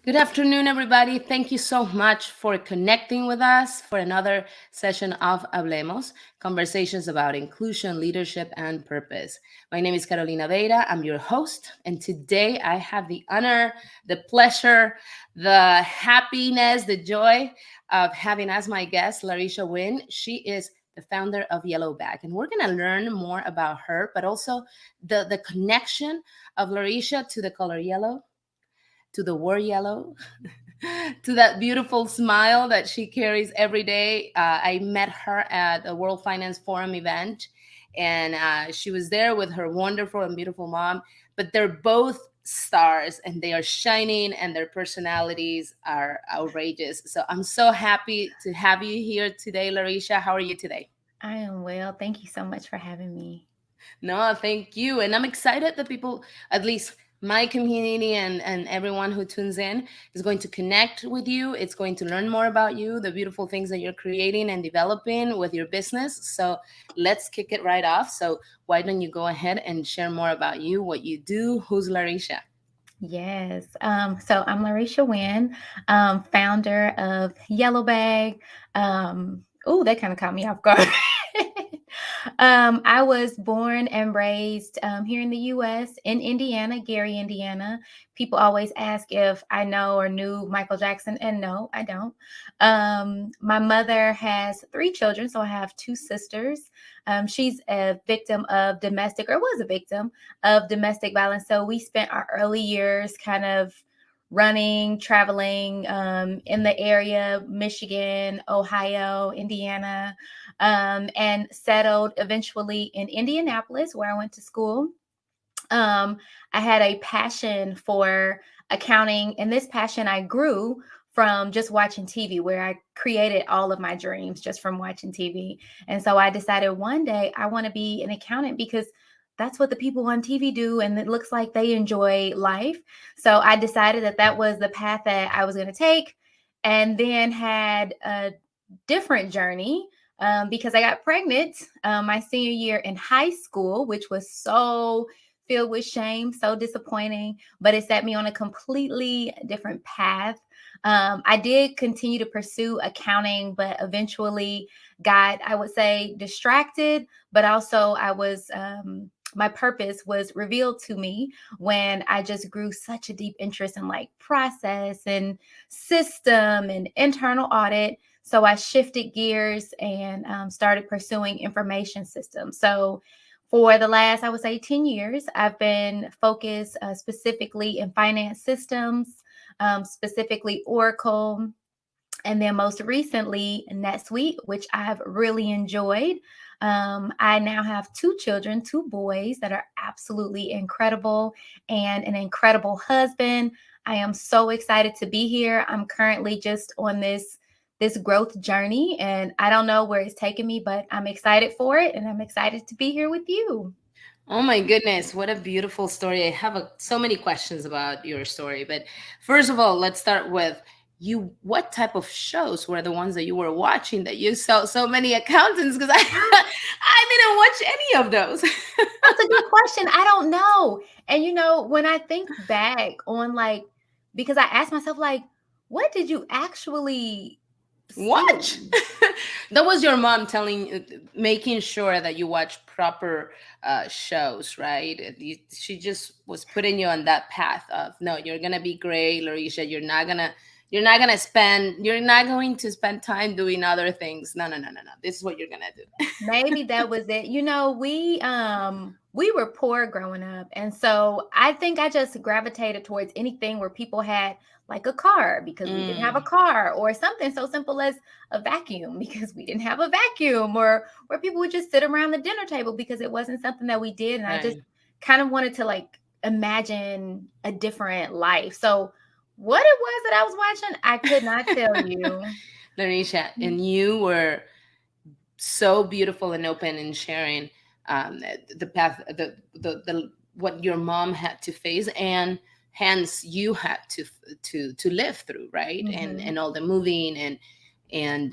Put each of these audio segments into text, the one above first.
Good afternoon, everybody. Thank you so much for connecting with us for another session of Hablemos, conversations about inclusion, leadership, and purpose. My name is Carolina Veira. I'm your host, and today I have the honor, the pleasure, the happiness, the joy of having as my guest Larecha Wynn. She is the founder of Yellowback, and we're going to learn more about her, but also the connection of Larecha to the color yellow, to the word yellow, to that beautiful smile that she carries every day. I met her at the World Finance Forum event, and she was there with her wonderful and beautiful mom. But they're both stars, and they are shining, and their personalities are outrageous. So I'm so happy to have you here today, Larecha. How are you today? I am well. Thank you so much for having me. No, thank you. And I'm excited that people, at least my community and everyone who tunes in, is going to connect with you. It's going to learn more about you, the beautiful things that you're creating and developing with your business. So let's kick it right off. So why don't you go ahead and share more about you, what you do? Who's Larisha? Yes. So I'm Larecha Wynn, founder of Yellow Bag. Oh, that kind of caught me off guard. I was born and raised here in the U.S. in Indiana, Gary, Indiana. People always ask if I know or knew Michael Jackson, and no, I don't. My mother has three children, so I have two sisters. She's a victim of domestic, or was a victim of domestic violence. So we spent our early years kind of running, traveling in the area, Michigan, Ohio, Indiana, and settled eventually in Indianapolis, where I went to school. I had a passion for accounting, and this passion I grew from just watching TV, where I created all of my dreams just from watching TV. And so I decided one day I want to be an accountant because that's what the people on TV do, and it looks like they enjoy life. So I decided that that was the path that I was going to take, and then had a different journey because I got pregnant my senior year in high school, which was so filled with shame, so disappointing, but it set me on a completely different path. I did continue to pursue accounting, but eventually got, I would say, distracted, but also my purpose was revealed to me when I just grew such a deep interest in like process and system and internal audit. So I shifted gears and started pursuing information systems. So for the last, I would say, 10 years, I've been focused specifically in finance systems, specifically Oracle, and then most recently NetSuite, which I've really enjoyed. I now have two children, two boys that are absolutely incredible, and an incredible husband. I am so excited to be here. I'm currently just on this growth journey, and I don't know where it's taking me, but I'm excited for it, and I'm excited to be here with you. Oh my goodness, what a beautiful story. I have so many questions about your story. But first of all, let's start with you. What type of shows were the ones that you were watching that you saw so many accountants? Because I didn't watch any of those. That's a good question. I don't know. And when I think back on like, because I asked myself, like, what did you actually Watch. see? That was your mom making sure that you watch proper shows, right? She just was putting you on that path of, no, you're gonna be great, Larisha. You're not going to spend time doing other things. No, no, no, no, no. This is what you're gonna do. Maybe that was it. We were poor growing up, and so I think I just gravitated towards anything where people had like a car because we didn't have a Mm, car, or something so simple as a vacuum because we didn't have a vacuum, or where people would just sit around the dinner table because it wasn't something that we did, and I just right. kind of wanted to like imagine a different life. So what it was that I was watching, I could not tell you. Larisha, and you were so beautiful and open in sharing the path, the what your mom had to face, and hence you had to live through, right? And Mhm. all the moving and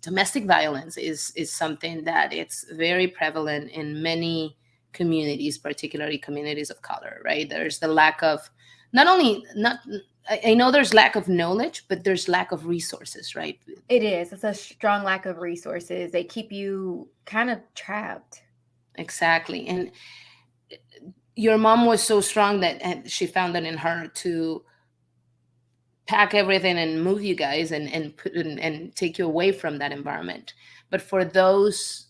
domestic violence is something that it's very prevalent in many communities, particularly communities of color, right? There's the lack of not only not I know there's lack of knowledge, but there's lack of resources, right? It is. It's a strong lack of resources. They keep you kind of trapped. Exactly. And your mom was so strong that she found it in her to pack everything and move you guys and put and take you away from that environment. But for those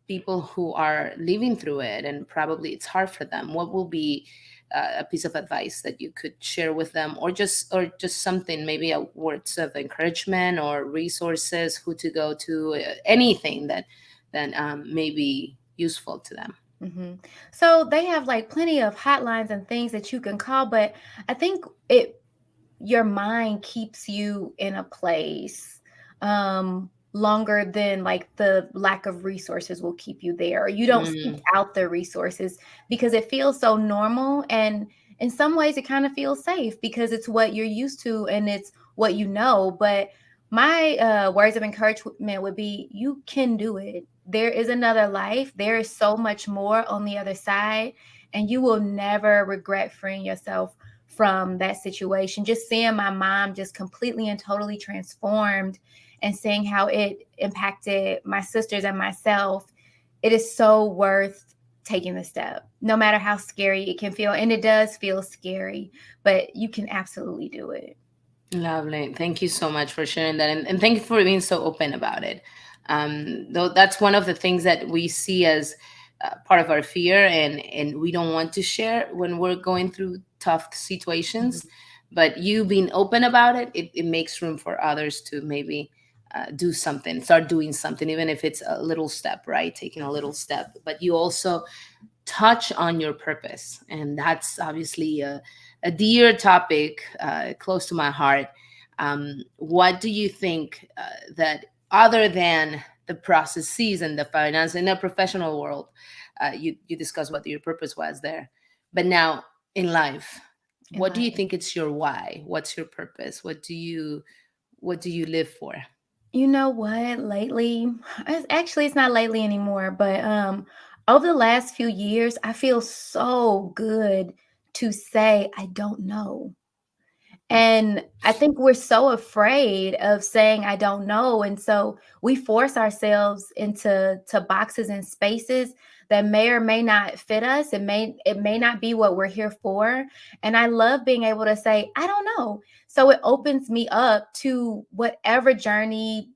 people who are living through it and probably it's hard for them, what will be a piece of advice that you could share with them, or just something, maybe a words of encouragement or resources, who to go to, anything that may be useful to them? hmm So they have like plenty of hotlines and things that you can call, but I think your mind keeps you in a place longer than like the lack of resources will keep you there. You don't seek Mm, out the resources because it feels so normal, and in some ways it kind of feels safe because it's what you're used to and it's what you know. But my words of encouragement would be, you can do it. There is another life. There is so much more on the other side, and you will never regret freeing yourself from that situation. Just seeing my mom just completely and totally transformed and seeing how it impacted my sisters and myself, it is so worth taking the step, no matter how scary it can feel. And it does feel scary, but you can absolutely do it. Lovely. Thank you so much for sharing that. And thank you for being so open about it. Though that's one of the things that we see as part of our fear, and we don't want to share when we're going through tough Mhm. situations. But you being open about it, it makes room for others to maybe do something, start doing something, even if it's a little step, right? Taking a little step. But you also touch on your purpose. And that's obviously a dear topic, close to my heart. What do you think that, other than the processes and the finance in the professional world, you discussed what your purpose was there, but now in life, In what do you life. think it's your why? What's your purpose? What do you live for? You know what? Lately, actually, it's not lately anymore, but over the last few years, I feel so good to say I don't know. And I think we're so afraid of saying I don't know. And so we force ourselves into boxes and spaces that may or may not fit us. It may not be what we're here for. And I love being able to say, I don't know. So it opens me up to whatever journey,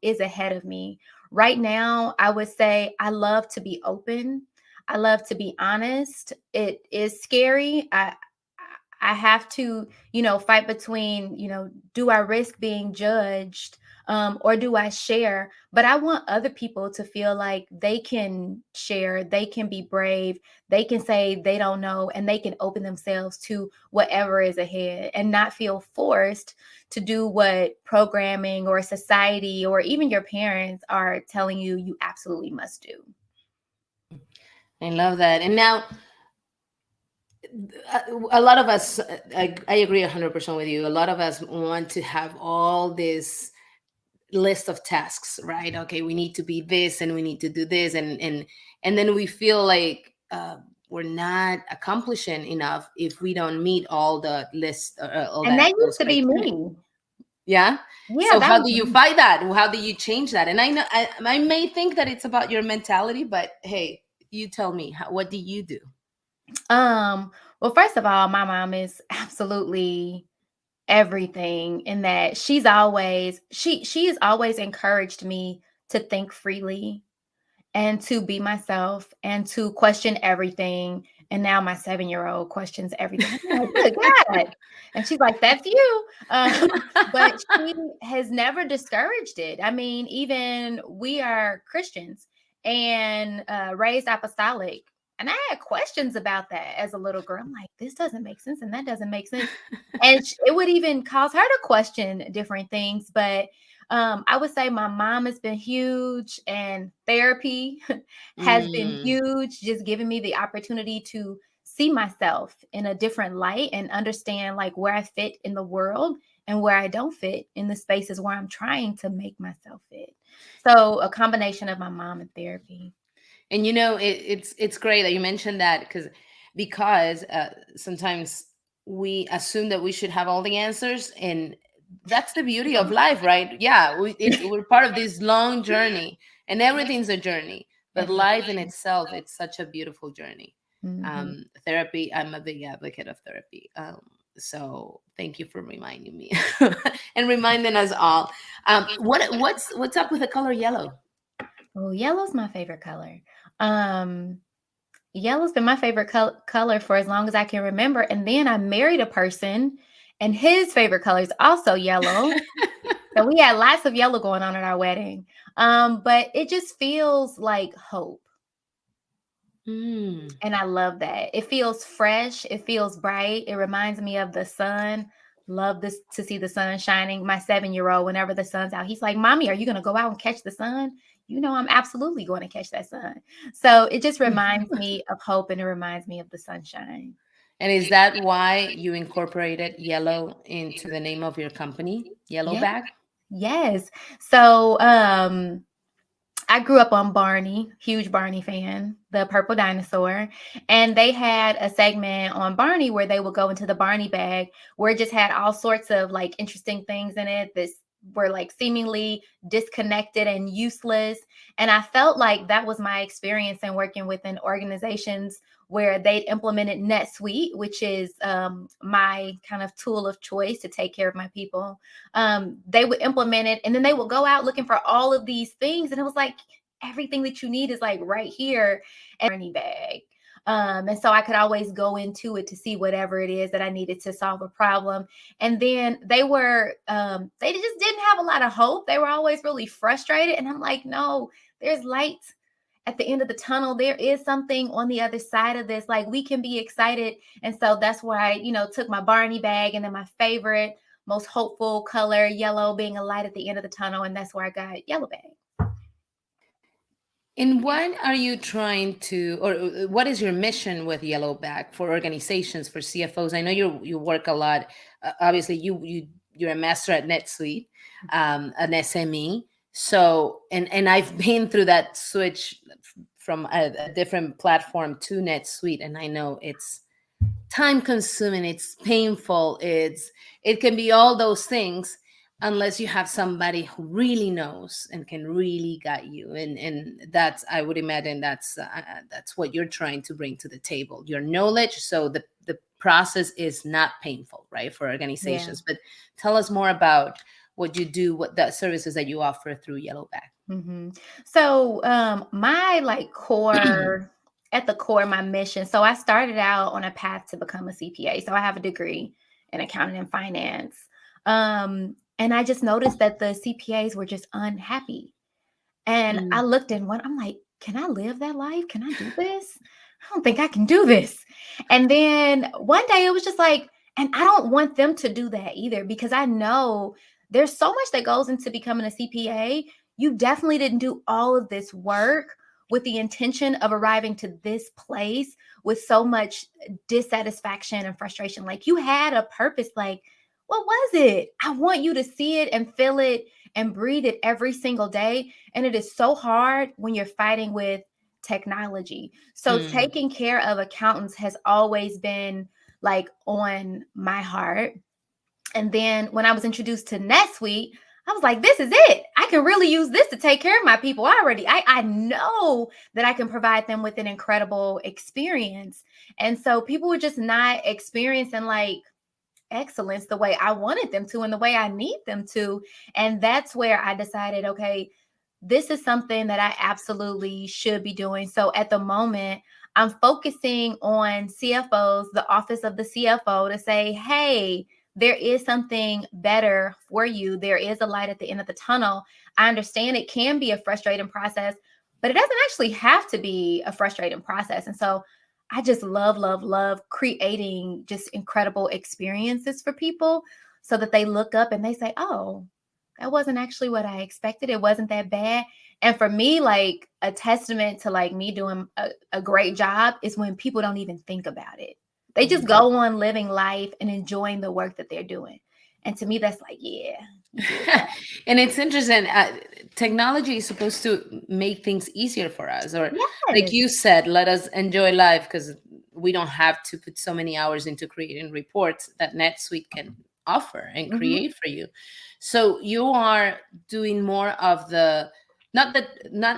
is ahead of me. Right now, I would say I love to be open. I love to be honest. It is scary. I have to, fight between, do I risk being judged, or do I share? But I want other people to feel like they can share, they can be brave, they can say they don't know, and they can open themselves to whatever is ahead and not feel forced to do what programming or society or even your parents are telling you you absolutely must do. I love that. And now, a lot of us, I agree 100% with you. A lot of us want to have all this list of tasks, right? Okay, we need to be this and we need to do this, and then we feel like we're not accomplishing enough if we don't meet all the list, all And that that, used those to be criteria. me. Yeah. Yeah, So that how was do you me. fight that? How do you change that? And I know I may think that it's about your mentality, but hey, you tell me, what do you do? Well, first of all, my mom is absolutely everything in that she has always encouraged me to think freely and to be myself and to question everything. And now my 7-year-old questions everything. I'm like, good God. And she's like, that's you. But she has never discouraged it. I mean, even we are Christians and raised apostolic. And I had questions about that as a little girl. I'm like, this doesn't make sense and that doesn't make sense. And it would even cause her to question different things. But I would say my mom has been huge, and therapy has been Mm. huge, just giving me the opportunity to see myself in a different light and understand like where I fit in the world and where I don't fit in the spaces where I'm trying to make myself fit. So a combination of my mom and therapy. And it's great that you mentioned that, because sometimes we assume that we should have all the answers, and that's the beauty of life, right? Yeah, we're part of this long journey, and everything's a journey, but life in Everything. itself, it's such a beautiful journey. Mhm. Therapy, I'm a big advocate of therapy. So thank you for reminding me and reminding us all. What's up with the color yellow? Oh, yellow's my favorite color. Um, Yellow's been my favorite color for as long as I can remember. And then I married a person, and his favorite color is also yellow. So we had lots of yellow going on at our wedding. But it just feels like hope. Mm. And I love that. It feels fresh. It feels bright. It reminds me of the sun. Love this to see the sun shining. My 7-year-old, whenever the sun's out, he's like, Mommy, are you going to go out and catch the sun? You know, I'm absolutely going to catch that sun. So it just reminds me of hope, and it reminds me of the sunshine. And is that why you incorporated yellow into the name of your company, Yellow Yeah. Bag? Yes. So I grew up on Barney, huge Barney fan, the purple dinosaur. And they had a segment on Barney where they would go into the Barney bag, where it just had all sorts of like interesting things in it. This were like seemingly disconnected and useless. And I felt like that was my experience in working within organizations where they'd implemented NetSuite, which is my kind of tool of choice to take care of my people. They would implement it, and then they would go out looking for all of these things. And it was like, everything that you need is like right here in any bag. And so I could always go into it to see whatever it is that I needed to solve a problem. And then they just didn't have a lot of hope. They were always really frustrated. And I'm like, no, there's light at the end of the tunnel. There is something on the other side of this. Like, we can be excited. And so that's why I took my Barney bag, and then my favorite, most hopeful color, yellow, being a light at the end of the tunnel. And that's where I got yellow bag. And what are you trying to, or what is your mission with Yellow Bag for organizations, for CFOs? I know you work a lot. Obviously, you're a master at NetSuite, an SME. So, and I've been through that switch from a different platform to NetSuite, and I know it's time consuming, it's painful, it can be all those things unless you have somebody who really knows and can really guide you, and that's, I would imagine, that's what you're trying to bring to the table, your knowledge, so the process is not painful, right, for Yeah. organizations. But tell us more about what you do, what the services that you offer through Yellowback. hmm So, my like core, at the core, my mission. So I started out on a path to become a CPA. So I have a degree in accounting and finance. And I just noticed that the CPAs were just unhappy. And I Mm. looked in one, I'm like, can I live that life? Can I do this? I don't think I can do this. And then one day it was just like, and I don't want them to do that either, because I know there's so much that goes into becoming a CPA. You definitely didn't do all of this work with the intention of arriving to this place with so much dissatisfaction and frustration. Like, you had a purpose. Like, what was it? I want you to see it and feel it and breathe it every single day. And it is so hard when you're fighting with technology. So Mm. taking care of accountants has always been like on my heart. And then when I was introduced to NetSuite, I was like, this is it. I can really use this to take care of my people. I know that I can provide them with an incredible experience. And so people were just not experiencing like excellence the way I wanted them to and the way I need them to. And that's where I decided, okay, this is something that I absolutely should be doing. So at the moment, I'm focusing on CFOs, the office of the CFO, to say, hey, there is something better for you. There is a light at the end of the tunnel. I understand it can be a frustrating process, but it doesn't actually have to be a frustrating process. And so I just love creating just incredible experiences for people so that they look up and they say, oh, that wasn't actually what I expected. It wasn't that bad. And for me, like a testament to like me doing a great job is when people don't even think about it. They just Mm. go on living life and enjoying the work that they're doing. And to me, that's like, yeah, you did that. And it's interesting. Technology is supposed to make things easier for us, or like Yes. you said, let us enjoy life, because we don't have to put so many hours into creating reports that NetSuite can offer and Mhm. create for you. So you are doing more of the, not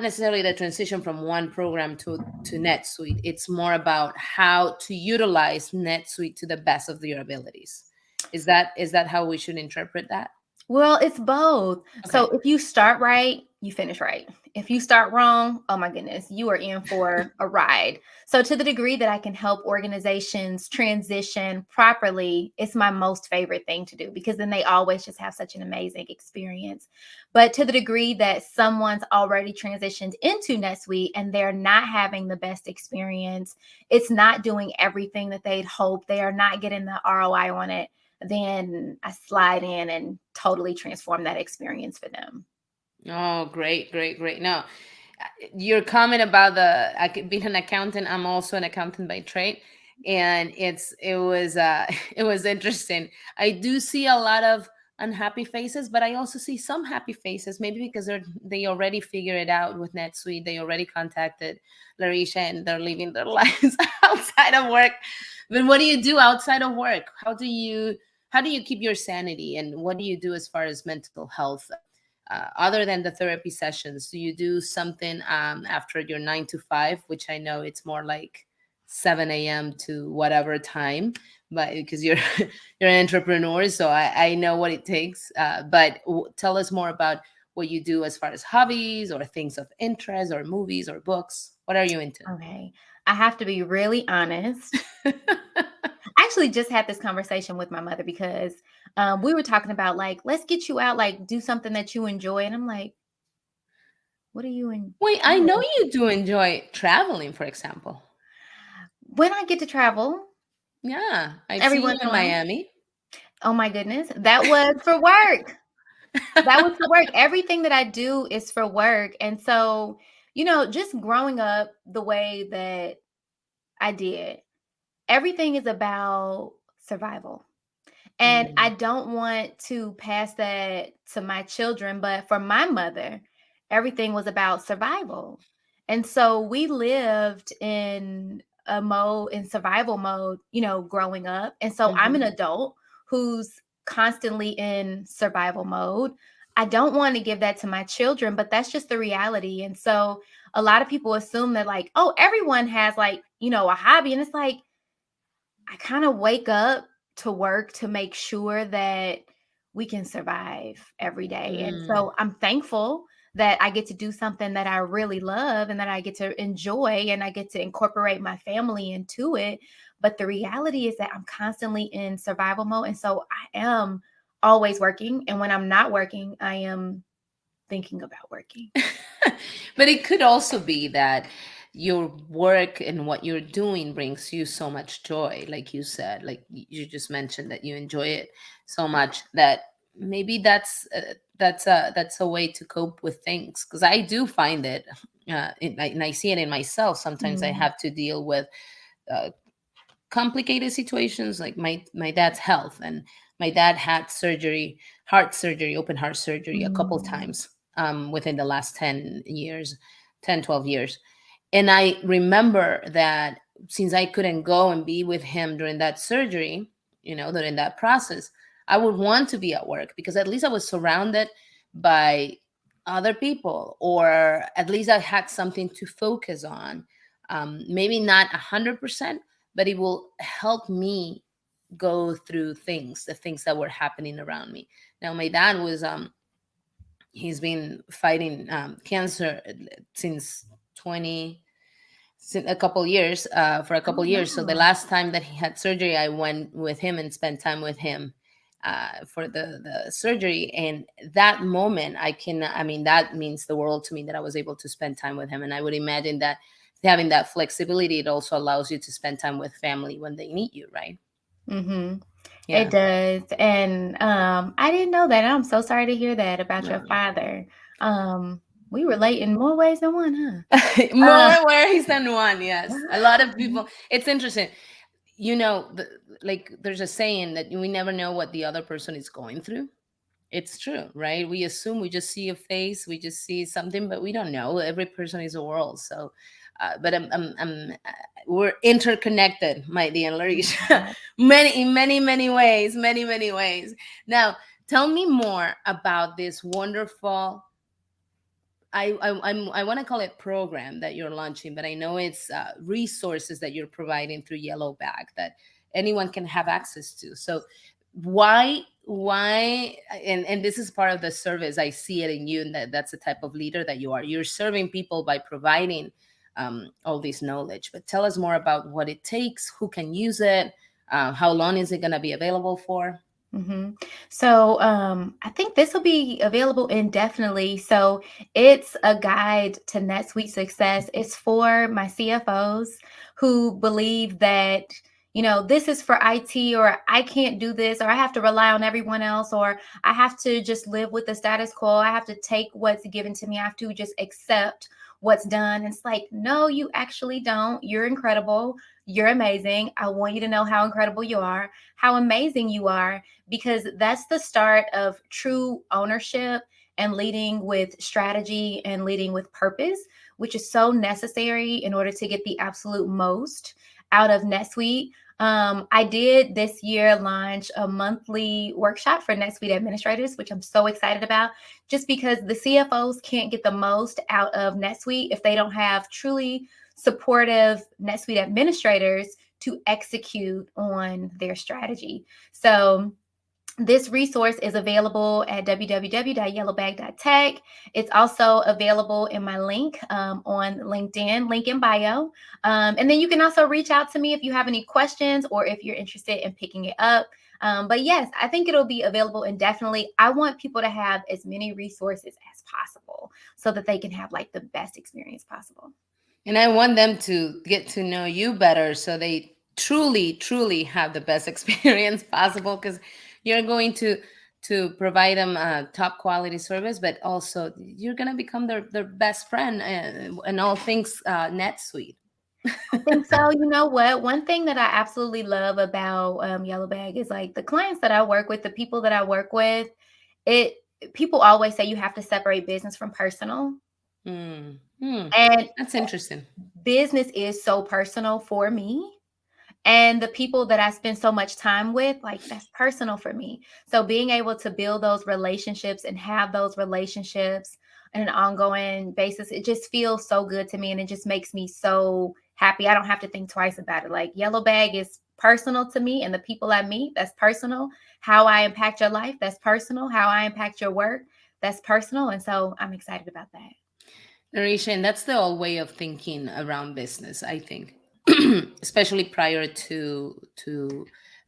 necessarily the transition from one program to NetSuite. It's more about how to utilize NetSuite to the best of your abilities. Is that how we should interpret that? Well, it's both. So Okay. if you start right, you finish right. If you start wrong, oh my goodness, you are in for a ride. So to the degree that I can help organizations transition properly, it's my most favorite thing to do because then they always just have such an amazing experience. But to the degree that someone's already transitioned into NetSuite and they're not having the best experience, it's not doing everything that they'd hope, they are not getting the ROI on it, then I slide in and totally transform that experience for them. Oh, great, great, great. No, your comment about being an accountant, I'm also an accountant by trade, and it was it was interesting. I do see a lot of unhappy faces, but I also see some happy faces, maybe because they already figured it out with NetSuite. They already contacted Larisha and they're living their lives outside of work. But what do you do outside of work? How do you keep your sanity, and what do you do as far as mental health, other than the therapy sessions? Do you do something after your 9 to 5, which I know it's more like 7 a.m. to whatever time, but because you're you're an entrepreneur, so I know what it takes. But tell us more about what you do as far as hobbies or things of interest or movies or books. What are you into? Okay. I have to be really honest. I actually just had this conversation with my mother because we were talking about like, let's get you out, like do something that you enjoy. And I'm like, what are you Wait, I know enjoy? you do enjoy traveling, for example. When I get to travel, Yeah, I've every seen you once in in a while, Miami. oh my goodness, that was for work. That was for work. Everything that I do is for work. And so, just growing up the way that I did, everything is about survival. And I Mm, don't want to pass that to my children, but for my mother, everything was about survival. And so we lived in survival mode, growing up. And so I'm an mhm. adult who's constantly in survival mode. I don't want to give that to my children, but that's just the reality. And so a lot of people assume that, like, oh, everyone has, like, a hobby. And it's like, I kind of wake up to work to make sure that we can survive every day. And Mm. so I'm thankful that I get to do something that I really love and that I get to enjoy and I get to incorporate my family into it. But the reality is that I'm constantly in survival mode. And so I am always working. And when I'm not working, I am thinking about working. But it could also be that your work and what you're doing brings you so much joy, like you said, like you just mentioned that you enjoy it so much that maybe that's a way to cope with things. Because I do find it, and I see it in myself. Sometimes I Mm, have to deal with uh, complicated situations, like my dad's health. And my dad had surgery, heart surgery, open heart surgery, a couple mm, times within the last 10 years, 10, 12 years. And I remember that since I couldn't go and be with him during that surgery, during that process, I would want to be at work because at least I was surrounded by other people, or at least I had something to focus on. Maybe not 100%, but it will help me go through the things that were happening around me. Now, my dad he's been fighting cancer since 20, a couple years, for a oh, couple years. So the wow. last time that he had surgery, I went with him and spent time with him for the surgery. And that moment, I mean, that means the world to me that I was able to spend time with him. And I would imagine that having that flexibility, it also allows you to spend time with family when they need you, right? Hmm. It Yeah. does, and, I didn't know that. I'm so sorry to hear that about your No. father. Um, we relate in more ways than one, huh? Uh, More ways than one, yes. A lot of people, it's interesting. Like there's a saying that we never know what the other person is going through. It's true, right? We assume, we just see a face, we just see something, but we don't know. Every person is a world. So but we're interconnected, my dear Larisha, Mhm. in many ways, many ways. Now, tell me more about this wonderful, I want to call it program that you're launching, but I know it's resources that you're providing through Yellow Bag that anyone can have access to. So why and this is part of the service. I see it in you, and that's the type of leader that you are. You're serving people by providing all this knowledge. But tell us more about what it takes, who can use it, how long is it going to be available for? Mhm. So, I think this will be available indefinitely. So, it's a guide to NetSuite success. It's for my CFOs who believe that, this is for IT, or I can't do this, or I have to rely on everyone else, or I have to just live with the status quo. I have to take what's given to me. I have to just accept what's done. It's like, no, you actually don't. You're incredible. You're amazing. I want you to know how incredible you are, how amazing you are, because that's the start of true ownership and leading with strategy and leading with purpose, which is so necessary in order to get the absolute most out of NetSuite. I did this year launch a monthly workshop for NetSuite administrators, which I'm so excited about, just because the CFOs can't get the most out of NetSuite if they don't have truly supportive NetSuite administrators to execute on their strategy. So, this resource is available at www.yellowbag.tech. It's also available in my link on LinkedIn, link in bio. And then you can also reach out to me if you have any questions or if you're interested in picking it up. But yes, I think it'll be available indefinitely. I want people to have as many resources as possible so that they can have like the best experience possible. And I want them to get to know you better so they truly have the best experience possible, because you're going to provide them a top quality service, but also you're going to become their best friend and all things NetSuite. I think so. You know what? One thing that I absolutely love about Yellow Bag is like the clients that I work with, the people that I work with. It People always say you have to separate business from personal, Hmm. Hmm. and That's interesting. business is so personal for me. And the people that I spend so much time with, like that's personal for me. So being able to build those relationships and have those relationships on an ongoing basis, it just feels so good to me. And it just makes me so happy. I don't have to think twice about it. Like Yellow Bag is personal to me, and the people I meet, that's personal. How I impact your life, that's personal. How I impact your work, that's personal. And so I'm excited about that. Narisha, and that's the old way of thinking around business, I think, especially prior to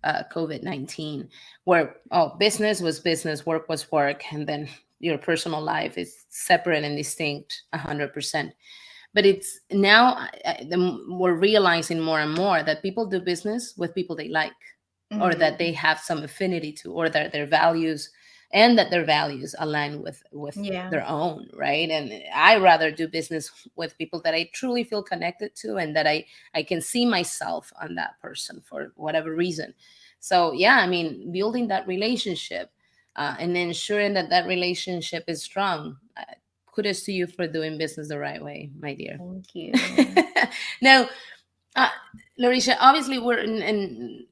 COVID-19, where business was business, work was work, and then your personal life is separate and distinct 100%. But it's now we're realizing more and more that people do business with people they like, or that Mm, they have some affinity to, or that their values, and that their values align with yeah. their own, right? And I rather do business with people that I truly feel connected to, and that I can see myself on that person for whatever reason. So yeah, I mean, building that relationship and ensuring that that relationship is strong. Kudos to you for doing business the right way, my dear. Thank you. Now, uh, Larisha, obviously we're in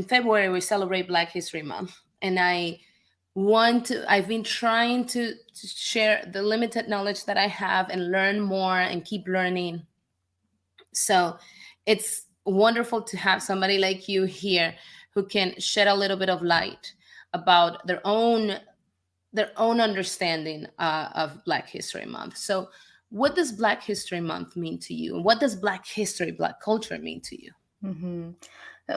February we celebrate Black History Month, and I've been trying to share the limited knowledge that I have and learn more and keep learning. So it's wonderful to have somebody like you here who can shed a little bit of light about their own understanding of Black History Month. So, what does Black History Month mean to you? And what does Black history, Black culture mean to you? Hmm.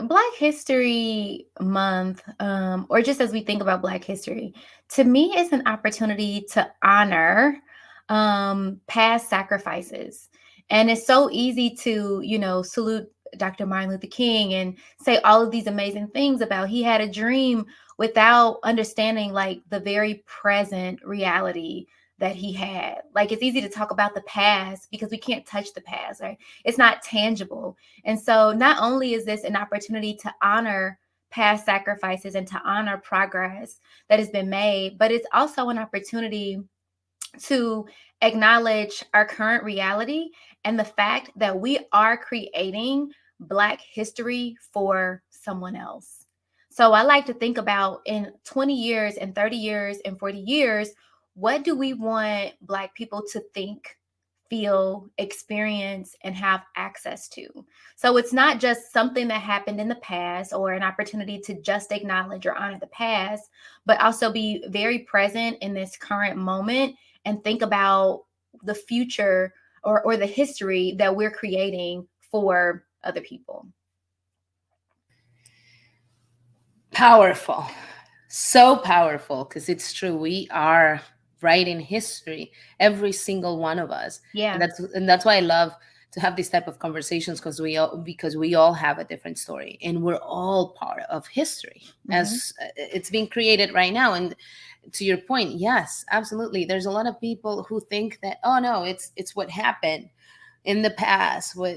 Black History Month, or just as we think about Black history, to me is an opportunity to honor past sacrifices. And it's so easy to, salute Dr. Martin Luther King and say all of these amazing things about he had a dream without understanding like the very present reality that he had. Like it's easy to talk about the past because we can't touch the past, right? It's not tangible. And so not only is this an opportunity to honor past sacrifices and to honor progress that has been made, but it's also an opportunity to acknowledge our current reality and the fact that we are creating Black history for someone else. So I like to think about in 20 years and 30 years and 40 years, what do we want Black people to think, feel, experience, and have access to? So it's not just something that happened in the past or an opportunity to just acknowledge or honor the past, but also be very present in this current moment and think about the future or the history that we're creating for other people. Powerful. So powerful, because it's true. We are writing history, every single one of us. Yeah. And that's why I love to have these type of conversations, because we all have a different story, and we're all part of history Mm-hmm. as it's being created right now. And to your point, yes, absolutely. There's a lot of people who think that, oh no, it's what happened in the past, what.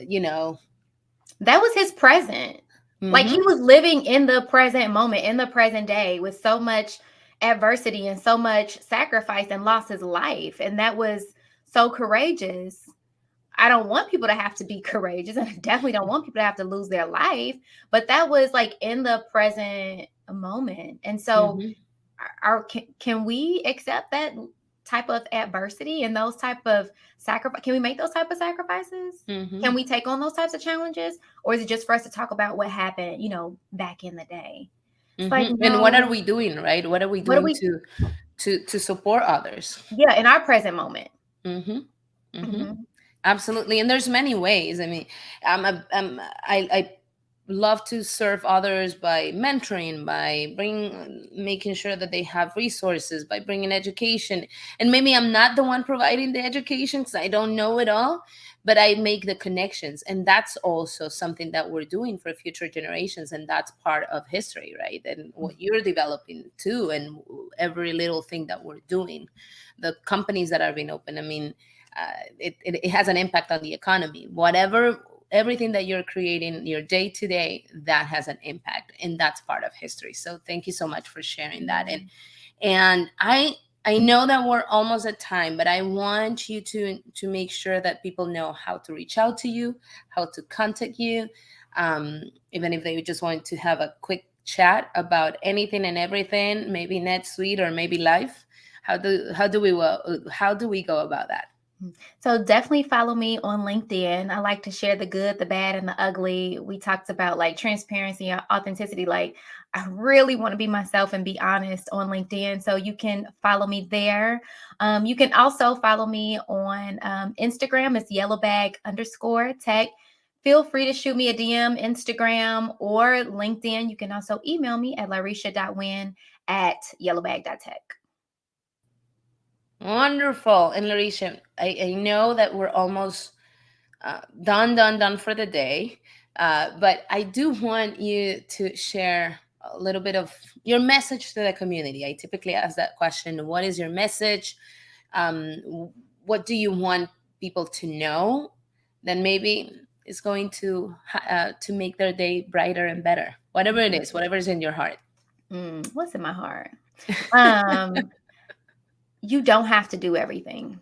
That was his present. Like he Hmm. was living in the present moment, in the present day with so much adversity and so much sacrifice and lost his life. And that was so courageous. I don't want people to have to be courageous, and I definitely don't want people to have to lose their life. But that was like in the present moment. And so Hmm. can we accept that type of adversity and those type of sacrifice? Can we make those type of sacrifices? Hmm. Can we take on those types of challenges, or is it just for us to talk about what happened, back in the day? It's like, And what are no. we doing, right? What are we What are doing we? to support others? Yeah, in our present moment. Hmm. Hmm. Hmm. Absolutely. And there's many ways. I mean, I love to serve others by mentoring, by making sure that they have resources, by bringing education. And maybe I'm not the one providing the education because I don't know it all, but I make the connections. And that's also something that we're doing for future generations. And that's part of history, right? And what you're developing too, and every little thing that we're doing, the companies that are being open. I mean, it has an impact on the economy. Whatever, everything that you're creating your day to day, that has an impact, and that's part of history. So thank you so much for sharing that. And I know that we're almost at time, but I want you to make sure that people know how to reach out to you, how to contact you, even if they just want to have a quick chat about anything and everything, maybe NetSuite or maybe life. How do we go about that? So definitely follow me on LinkedIn. I like to share the good, the bad, and the ugly. We talked about like transparency and authenticity. Like I really want to be myself and be honest on LinkedIn. So you can follow me there. You can also follow me on Instagram. It's yellowbag_tech. Feel free to shoot me a DM, Instagram or LinkedIn. You can also email me at larecha.win@yellowbag.tech. Wonderful. And Larisha, I know that we're almost done for the day, but I do want you to share a little bit of your message to the community. I typically ask that question: what is your message? What do you want people to know? Then maybe it's going to make their day brighter and better. Whatever it is, whatever is in your heart. What's in my heart? Um, you don't have to do everything.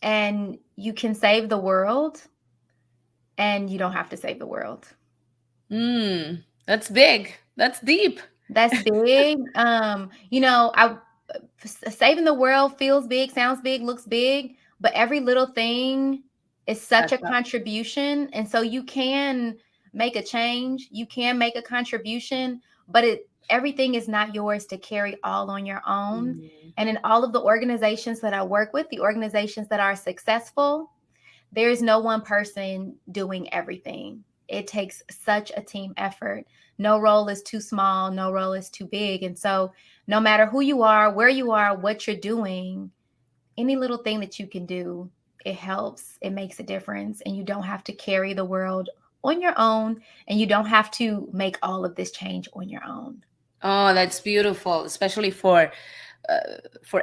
And you can save the world, and you don't have to save the world. That's big. That's deep. That's big. I saving the world feels big, sounds big, looks big, but every little thing is such That's a contribution. And so you can make a change, you can make a contribution, but everything is not yours to carry all on your own. Mm. And in all of the organizations that I work with, the organizations that are successful, there is no one person doing everything. It takes such a team effort. No role is too small, no role is too big. And so, no matter who you are, where you are, what you're doing, any little thing that you can do, it helps, it makes a difference. And you don't have to carry the world on your own, and you don't have to make all of this change on your own. Oh, that's beautiful, especially for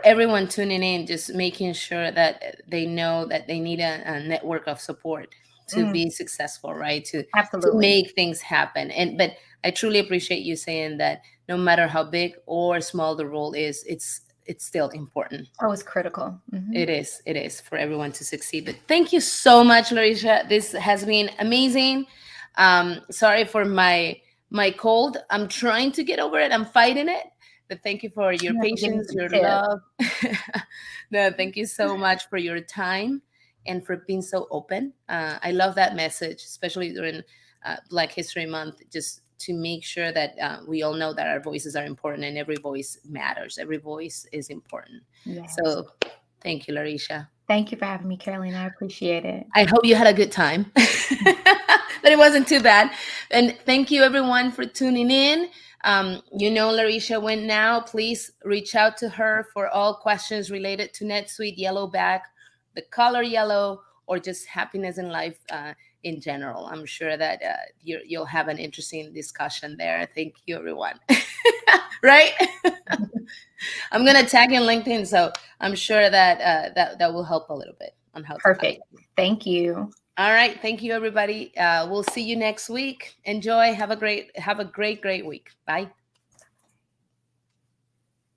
everyone tuning in, just making sure that they know that they need a network of support to Mm, be successful, right? To absolutely. make things happen. And but I truly appreciate you saying that no matter how big or small the role is, it's it's still important. Oh, it's critical. It is for everyone to succeed. But thank you so much, Larecha. This has been amazing. Sorry for my cold. I'm trying to get over it. I'm fighting it. But thank you for your You have to give me patience, some your tips. love. No, thank you so much for your time and for being so open. I love that message, especially during Black History Month, just to make sure that we all know that our voices are important and every voice matters. Every voice is important. Yes. So thank you, Larecha. Thank you for having me, Carolina. I appreciate it. I hope you had a good time, that it wasn't too bad. And thank you, everyone, for tuning in. Larecha Wynn now. Please reach out to her for all questions related to NetSuite, Yellowback, the color yellow, or just happiness in life in general. I'm sure that you'll have an interesting discussion there. Thank you, everyone. Right? I'm gonna tag in LinkedIn, so I'm sure that that will help a little bit on how to find Perfect. you. Thank you. All right, thank you, everybody. We'll see you next week. Enjoy. Have a great week. Bye.